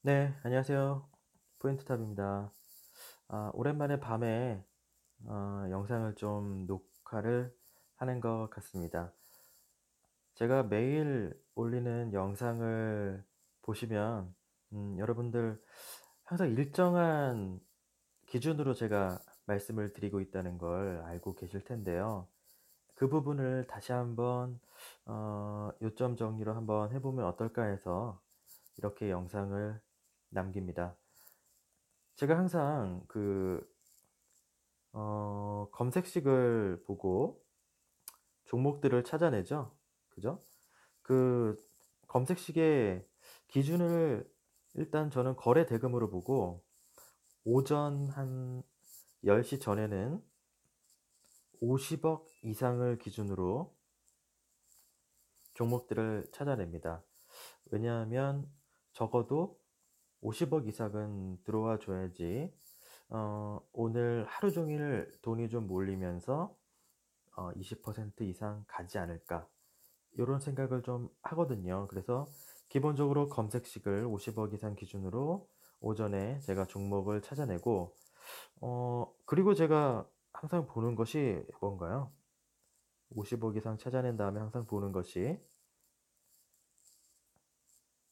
네, 안녕하세요. 포인트탑입니다. 오랜만에 밤에 영상을 좀 녹화를 하는 것 같습니다. 제가 매일 올리는 영상을 보시면 여러분들 항상 일정한 기준으로 제가 말씀을 드리고 있다는 걸 알고 계실 텐데요. 그 부분을 다시 한번 요점 정리로 한번 해보면 어떨까 해서 이렇게 영상을 남깁니다. 제가 항상 검색식을 보고 종목들을 찾아내죠. 그죠? 그 검색식의 기준을 일단 저는 거래 대금으로 보고 오전 한 10시 전에는 50억 이상을 기준으로 종목들을 찾아냅니다. 왜냐하면 적어도 50억 이상은 들어와 줘야지 오늘 하루 종일 돈이 좀 몰리면서 20% 이상 가지 않을까 이런 생각을 좀 하거든요. 그래서 기본적으로 검색식을 50억 이상 기준으로 오전에 제가 종목을 찾아내고 그리고 제가 항상 보는 것이 뭔가요? 50억 이상 찾아낸 다음에 항상 보는 것이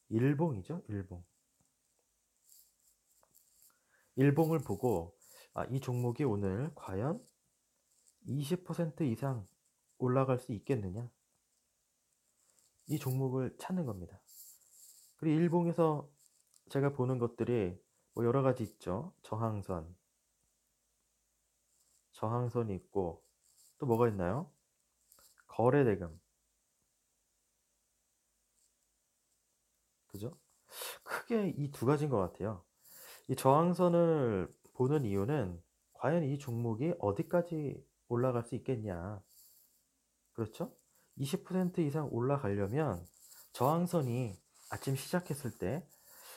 일봉이죠, 일봉. 일봉을 보고 이 종목이 오늘 과연 20% 이상 올라갈 수 있겠느냐? 이 종목을 찾는 겁니다. 그리고 일봉에서 제가 보는 것들이 뭐 여러 가지 있죠. 저항선이 있고 또 뭐가 있나요? 거래대금, 그죠? 크게 이 두 가지인 것 같아요. 이 저항선을 보는 이유는 과연 이 종목이 어디까지 올라갈 수 있겠냐. 그렇죠? 20% 이상 올라가려면 저항선이 아침 시작했을 때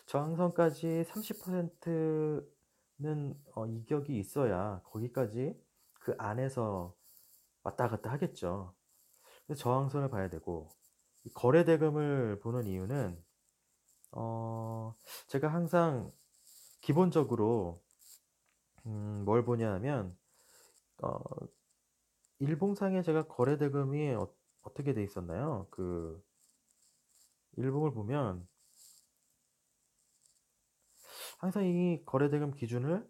저항선까지 30%는 이격이 있어야 거기까지 그 안에서 왔다 갔다 하겠죠. 그래서 저항선을 봐야 되고 이 거래 대금을 보는 이유는 어 제가 항상 기본적으로 뭘 보냐 하면 어 일봉상에 제가 거래 대금이 어떻게 돼 있었나요? 일봉을 보면 항상 이 거래 대금 기준을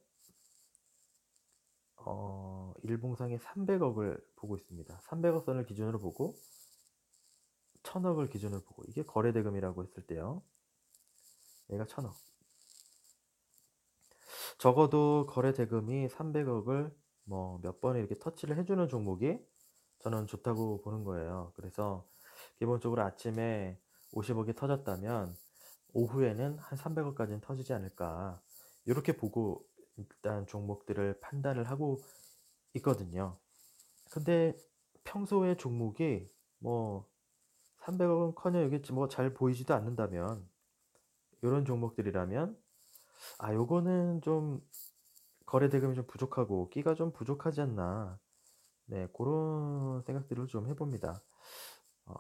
일봉상에 300억을 보고 있습니다. 300억 선을 기준으로 보고 1000억을 기준으로 보고 이게 거래 대금이라고 했을 때요. 얘가 1000억. 적어도 거래 대금이 300억을 뭐 몇 번에 이렇게 터치를 해 주는 종목이 저는 좋다고 보는 거예요. 그래서 기본적으로 아침에 50억이 터졌다면 오후에는 한 300억까지는 터지지 않을까. 요렇게 보고 일단 종목들을 판단을 하고 있거든요. 근데 평소에 종목이 뭐 300억은커녕 이게 뭐 잘 보이지도 않는다면 요런 종목들이라면 요거는 좀 거래 대금이 좀 부족하고 끼가 좀 부족하지 않나. 네, 고런 생각들을 좀 해 봅니다.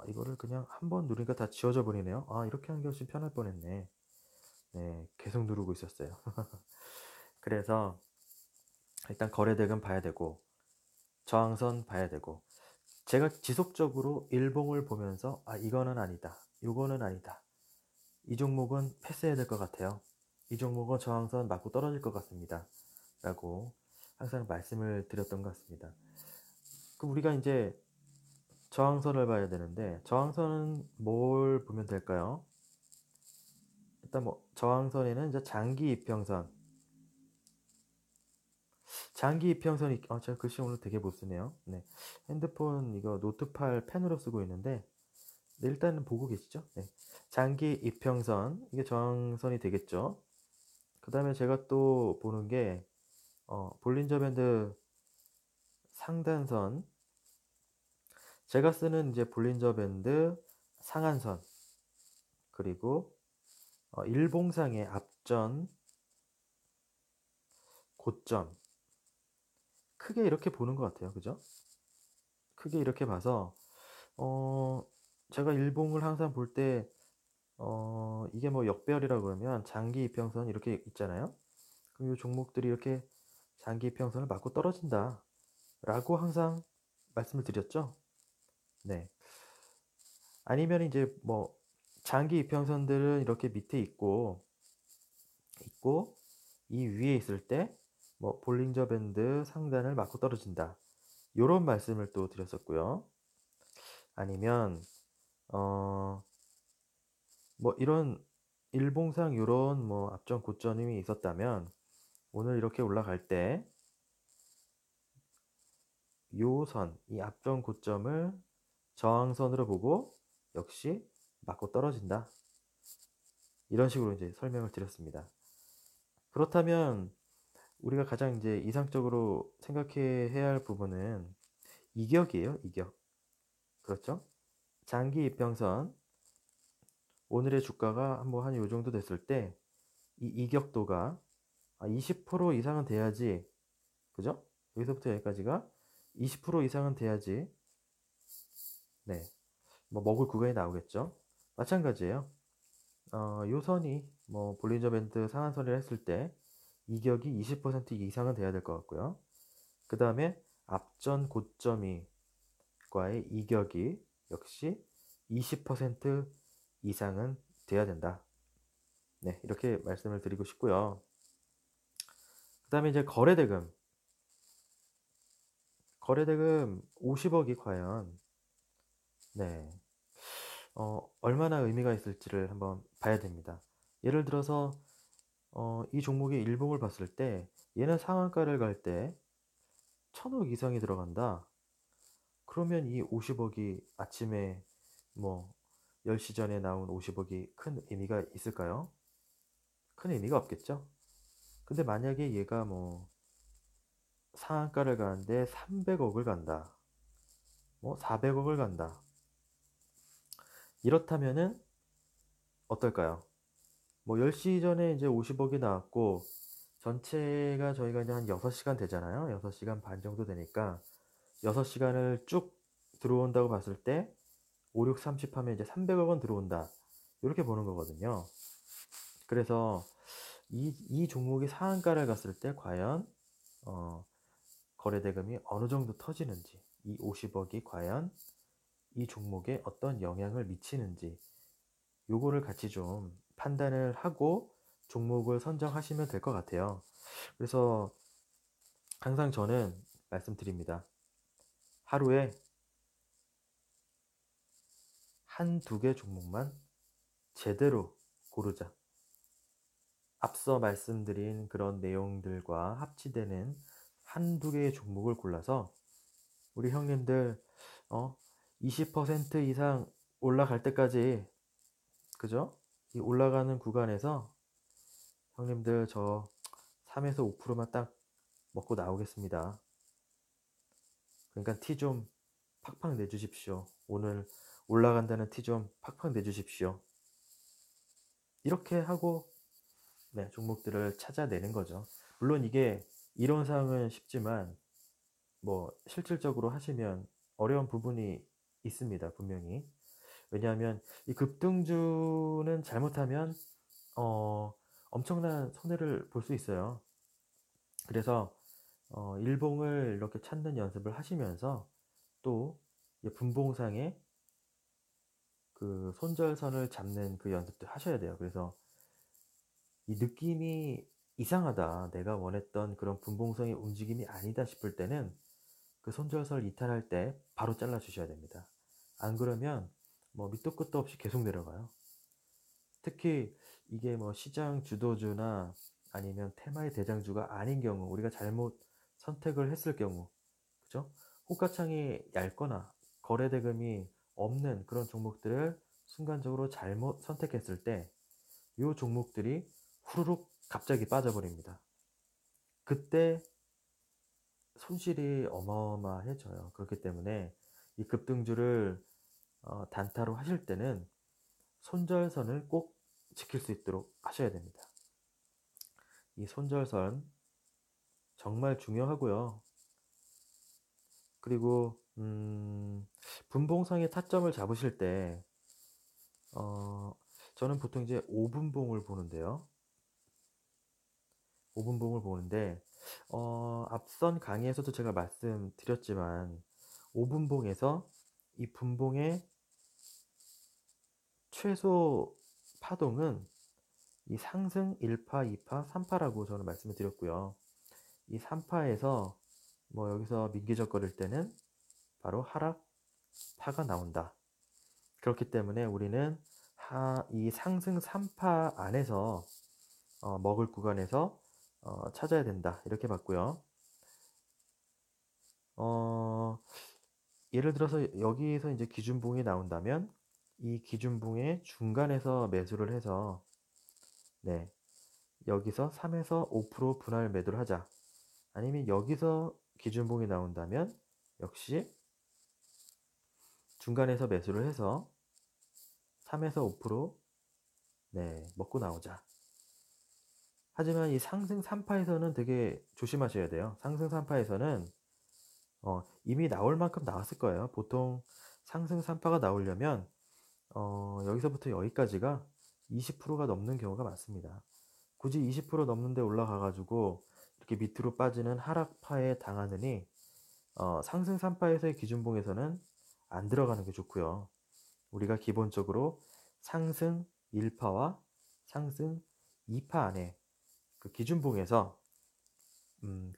이거를 그냥 한번 누르니까 다 지워져 버리네요. 이렇게 하는 게 훨씬 편할 뻔했네. 네, 계속 누르고 있었어요. 그래서 일단 거래대금 봐야 되고 저항선 봐야 되고 제가 지속적으로 일봉을 보면서 '이거는 아니다. 요거는 아니다. 이 종목은 패스해야 될 것 같아요. 이 종목은 저항선 맞고 떨어질 것 같습니다.' 라고 항상 말씀을 드렸던 것 같습니다. 그럼 우리가 인제 저항선을 봐야 되는데 저항선은 뭘 보면 될까요? 일단 뭐 저항선에는 이제 장기 이평선, 장기 이평선이 제가 글씨 오늘 되게 못 쓰네요. 네. 핸드폰 이거 노트8 펜으로 쓰고 있는데 네, 일단은 보고 계시죠? 네. 장기 이평선 이게 저항선이 되겠죠. 그다음에 제가 또 보는 게 볼린저 밴드 상단선, 제가 쓰는 이제 볼린저 밴드 상한선, 그리고 일봉상의 앞전 고점, 크게 이렇게 보는 것 같아요. 그죠? 크게 이렇게 봐서 어 제가 일봉을 항상 볼 때 이게 뭐 역배열이라 그러면 장기 이평선 이렇게 있잖아요. 그럼 이 종목들이 이렇게 장기 이평선을 맞고 떨어진다라고 항상 말씀을 드렸죠. 네. 아니면 이제 뭐 장기 이평선들은 이렇게 밑에 있고 이 위에 있을 때 뭐 볼린저 밴드 상단을 맞고 떨어진다. 요런 말씀을 또 드렸었고요. 아니면 어 뭐 이런 일봉상 요런 뭐 앞전 고점이 있었다면 오늘 이렇게 올라갈 때 요 선, 이 앞전 고점을 저항선으로 보고 역시 맞고 떨어진다. 이런 식으로 이제 설명을 드렸습니다. 그렇다면 우리가 가장 이제 이상적으로 생각해야 할 부분은 이격이에요, 이격. 그렇죠? 장기 이평선, 오늘의 주가가 한번 한 요 정도 됐을 때 이 이격도가 20% 이상은 돼야지, 그죠? 여기서부터 여기까지가 20% 이상은 돼야지, 네, 뭐 먹을 구간이 나오겠죠. 마찬가지예요. 요 선이 뭐 볼린저 밴드 상한선이라 했을 때 이격이 20% 이상은 돼야 될 것 같고요. 그 다음에 앞전 고점이 과의 이격이 역시 20% 이상은 돼야 된다. 네, 이렇게 말씀을 드리고 싶고요. 그 다음에 이제 거래대금 50억이 과연, 네, 얼마나 의미가 있을지를 한번 봐야 됩니다. 예를 들어서 이 종목의 일봉을 봤을 때 얘는 상한가를 갈 때 1000억 이상이 들어간다. 그러면 이 50억이 아침에 뭐 10시 전에 나온 50억이 큰 의미가 있을까요? 큰 의미가 없겠죠. 근데 만약에 얘가 뭐 상한가를 가는데 300억을 간다. 뭐 400억을 간다. 이렇다면은 어떨까요? 뭐 10시 전에 이제 50억이 나왔고 전체가 저희가 이제 한 6시간 되잖아요. 6시간 반 정도 되니까 6시간을 쭉 들어온다고 봤을 때 5, 6, 30 하면 이제 300억은 들어온다. 이렇게 보는 거거든요. 그래서 이 종목이 상한가를 갔을 때 과연 어, 거래대금이 어느 정도 터지는지, 이 50억이 과연 이 종목에 어떤 영향을 미치는지 요거를 같이 좀 판단을 하고 종목을 선정하시면 될 것 같아요. 그래서 항상 저는 말씀드립니다. 하루에 한두 개 종목만 제대로 고르자. 앞서 말씀드린 그런 내용들과 합치되는 한두 개의 종목을 골라서 우리 형님들 20% 이상 올라갈 때까지, 그죠? 이 올라가는 구간에서 형님들 저 3에서 5%만 딱 먹고 나오겠습니다. 그러니까 티 좀 팍팍 내주십시오. 오늘 올라간다는 티 좀 팍팍 내주십시오. 이렇게 하고 네, 종목들을 찾아내는 거죠. 물론 이게 이론상은 쉽지만 뭐 실질적으로 하시면 어려운 부분이 있습니다. 분명히. 왜냐하면 이 급등주는 잘못하면 어, 엄청난 손해를 볼 수 있어요. 그래서 일봉을 이렇게 찾는 연습을 하시면서 또 분봉상에 그 손절선을 잡는 그 연습도 하셔야 돼요. 그래서 이 느낌이 이상하다. 내가 원했던 그런 분봉성의 움직임이 아니다 싶을 때는 그 손절선을 이탈할 때 바로 잘라 주셔야 됩니다. 안 그러면 뭐 밑도 끝도 없이 계속 내려가요. 특히 이게 뭐 시장 주도주나 아니면 테마의 대장주가 아닌 경우, 우리가 잘못 선택을 했을 경우, 그죠? 호가창이 얇거나 거래대금이 없는 그런 종목들을 순간적으로 잘못 선택했을 때 이 종목들이 후루룩 갑자기 빠져버립니다. 그때 손실이 어마어마해져요. 그렇기 때문에 이 급등주를 단타로 하실 때는 손절선을 꼭 지킬 수 있도록 하셔야 됩니다. 이 손절선 정말 중요하고요. 그리고 분봉상의 타점을 잡으실 때 저는 보통 이제 5분봉을 보는데요. 5분봉을 보는데 앞선 강의에서도 제가 말씀드렸지만 5분봉에서 이 분봉의 최소 파동은 이 상승 1파, 2파, 3파라고 저는 말씀을 드렸고요. 이 3파에서 뭐 여기서 민기적거릴 때는 바로 하락파가 나온다. 그렇기 때문에 우리는 이 상승 3파 안에서 먹을 구간에서 찾아야 된다. 이렇게 봤고요. 예를 들어서 여기에서 이제 기준봉이 나온다면 이 기준봉의 중간에서 매수를 해서 네, 여기서 3에서 5% 분할 매도를 하자. 아니면 여기서 기준봉이 나온다면 역시 중간에서 매수를 해서 3에서 5% 네, 먹고 나오자. 하지만 이 상승 3파에서는 되게 조심하셔야 돼요. 상승 3파에서는 이미 나올 만큼 나왔을 거예요. 보통 상승 3파가 나오려면 여기서부터 여기까지가 20%가 넘는 경우가 많습니다. 굳이 20% 넘는데 올라가가지고 이렇게 밑으로 빠지는 하락파에 당하느니 상승 3파에서의 기준봉에서는 안 들어가는 게 좋고요. 우리가 기본적으로 상승 1파와 상승 2파 안에 그 기준봉에서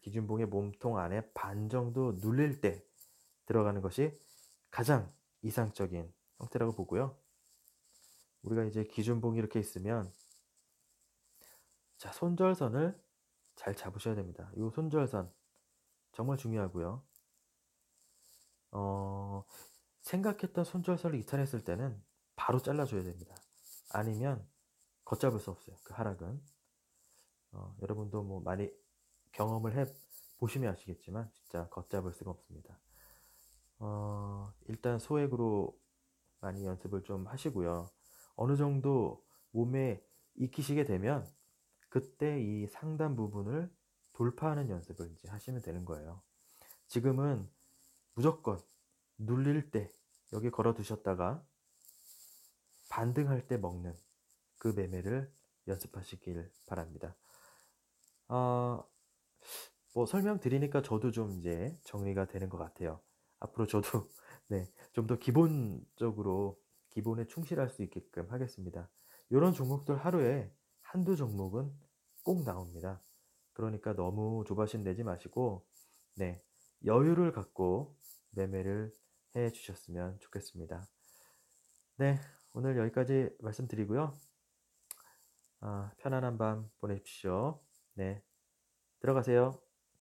기준봉의 몸통 안에 반 정도 눌릴 때 들어가는 것이 가장 이상적인 형태라고 보고요. 우리가 이제 기준봉이 이렇게 있으면 자, 손절선을 잘 잡으셔야 됩니다. 이 손절선 정말 중요하고요. 생각했던 손절선을 이탈했을 때는 바로 잘라줘야 됩니다. 아니면 걷잡을 수 없어요. 그 하락은. 여러분도 뭐 많이 경험을 해 보시면 아시겠지만 진짜 걷잡을 수가 없습니다. 일단 소액으로 많이 연습을 좀 하시고요. 어느 정도 몸에 익히시게 되면 그때 이 상단 부분을 돌파하는 연습을 이제 하시면 되는 거예요. 지금은 무조건 눌릴 때 여기 걸어 두셨다가 반등할 때 먹는 그 매매를 연습하시길 바랍니다. 뭐 설명드리니까 저도 좀 이제 정리가 되는 것 같아요. 앞으로 저도 네, 좀 더 기본적으로 기본에 충실할 수 있게끔 하겠습니다. 이런 종목들 하루에 한두 종목은 꼭 나옵니다. 그러니까 너무 조바심 내지 마시고 네, 여유를 갖고 매매를 해 주셨으면 좋겠습니다. 네, 오늘 여기까지 말씀드리고요. 편안한 밤 보내십시오. 네, 들어가세요.